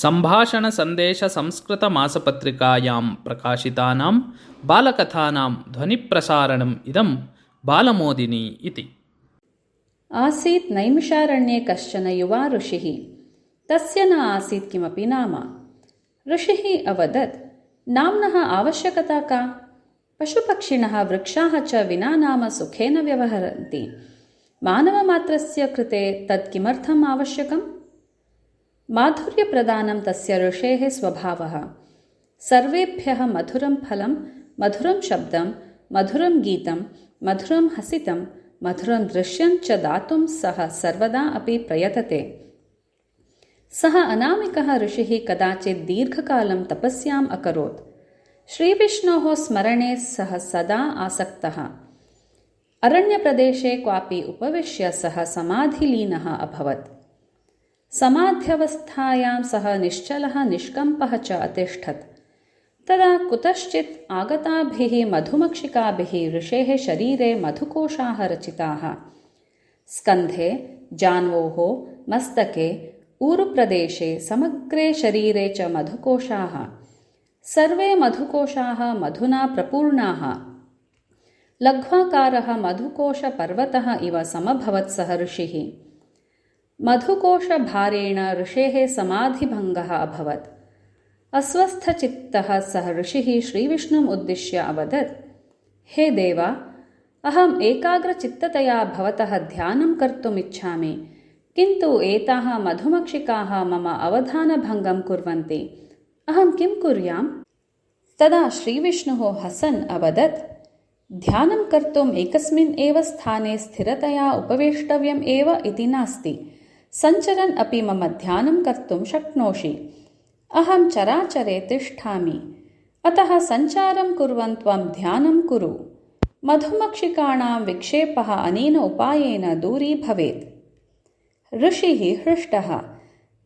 सम्भाषणसन्देशसंस्कृतमासपत्रिकायां प्रकाशितानां बालकथानां ध्वनिप्रसारणम् इदं बालमोदिनी इति। आसीत् नैमिषारण्ये कश्चन युवा ऋषिः। तस्य न आसीत् किमपि नाम। ऋषिः अवदत्, नाम्नः आवश्यकता का? पशुपक्षिणः वृक्षाः च विना नाम सुखेन व्यवहरन्ति। मानवमात्रस्य कृते तत् किमर्थम् आवश्यकम्? माधुर्यप्रदानं तस्य ऋषेः स्वभावः। सर्वेभ्यः मधुरं फलं, मधुरं शब्दं, मधुरं गीतं, मधुरं हसितं, मधुरं दृश्यं च दातुं सः सर्वदा अपि प्रयतते। सः अनामिकः ऋषिः कदाचित् दीर्घकालं तपस्याम् अकरोत्। श्रीविष्णोः स्मरणे सः सदा आसक्तः। अरण्यप्रदेशे क्वापि उपविश्य सः समाधिलीनः अभवत्। समाध्यवस्थायां सः निश्चलः निष्कम्पः च अतिष्ठत्। तदा कुतश्चित् आगताभिः मधुमक्षिकाभिः ऋषेः शरीरे मधुकोशाः रचिताः। स्कन्धे, जान्वोः, मस्तके, ऊरुप्रदेशे, समग्रे शरीरे च मधुकोशाः। सर्वे मधुकोशाः मधुना प्रपूर्णाः। लघ्वाकारः मधुकोशपर्वतः इव समभवत् सः ऋषिः। मधुकोशभारेण ऋषेः समाधिभङ्गः अभवत्। अस्वस्थचित्तः सः ऋषिः श्रीविष्णुम् उद्दिश्य अवदत्, हे देव, अहम् एकाग्रचित्ततया भवतः ध्यानं कर्तुम् इच्छामि, किन्तु एताः मधुमक्षिकाः मम अवधानभङ्गं कुर्वन्ति। अहं किं कुर्याम्? तदा श्रीविष्णुः हसन् अवदत्, ध्यानं कर्तुम् एकस्मिन् एव स्थाने स्थिरतया उपवेष्टव्यम् एव इति नास्ति। सञ्चरन् अपि मम ध्यानं कर्तुं शक्नोषि। अहं चराचरे तिष्ठामि, अतः सञ्चारं कुर्वन् त्वं ध्यानं कुरु। मधुमक्षिकाणां विक्षेपः अनेन उपायेन दूरी भवेत्। ऋषिः हृष्टः।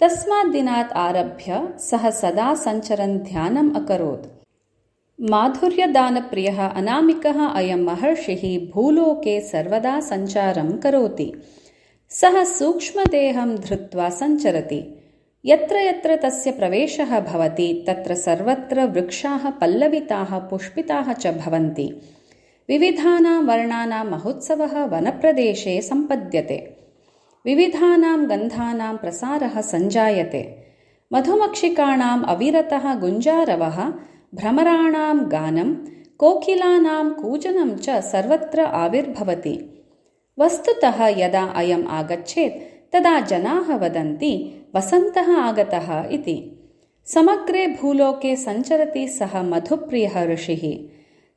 तस्मात् दिनात् आरभ्य सः सदा सञ्चरन् ध्यानम् अकरोत्। माधुर्यदानप्रियः अनामिकः अयं महर्षिः भूलोके सर्वदा सञ्चारं करोति। सः सूक्ष्मदेहं धृत्वा सञ्चरति। यत्र यत्र तस्य प्रवेशः भवति तत्र सर्वत्र वृक्षाः पल्लविताः पुष्पिताः च भवन्ति। विविधानां वर्णानां महोत्सवः वनप्रदेशे सम्पद्यते। विविधानां गन्धानां प्रसारः सञ्जायते। मधुमक्षिकाणाम् अविरतः गुञ्जारवः, भ्रमराणां गानं, कोकिलानां कूजनं च सर्वत्र आविर्भवति। वस्तुतः यदा अयम् आगच्छेत् तदा जनाः वदन्ति वसन्तः आगतः इति। समग्रे भूलोके सञ्चरति सः मधुप्रियः ऋषिः।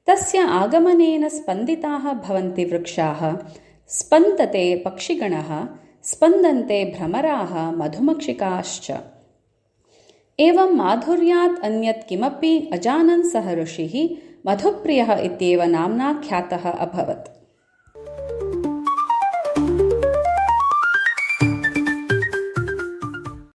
तस्य आगमनेन स्पन्दिताः भवन्ति वृक्षाः, स्पन्दते पक्षिगणः, स्पन्दन्ते भ्रमराः, मधुमक्षिकाश्च। एवं माधुर्यात् अन्यत् किमपि अजानन् सः ऋषिः मधुप्रियः इत्येव नाम्ना ख्यातः अभवत्।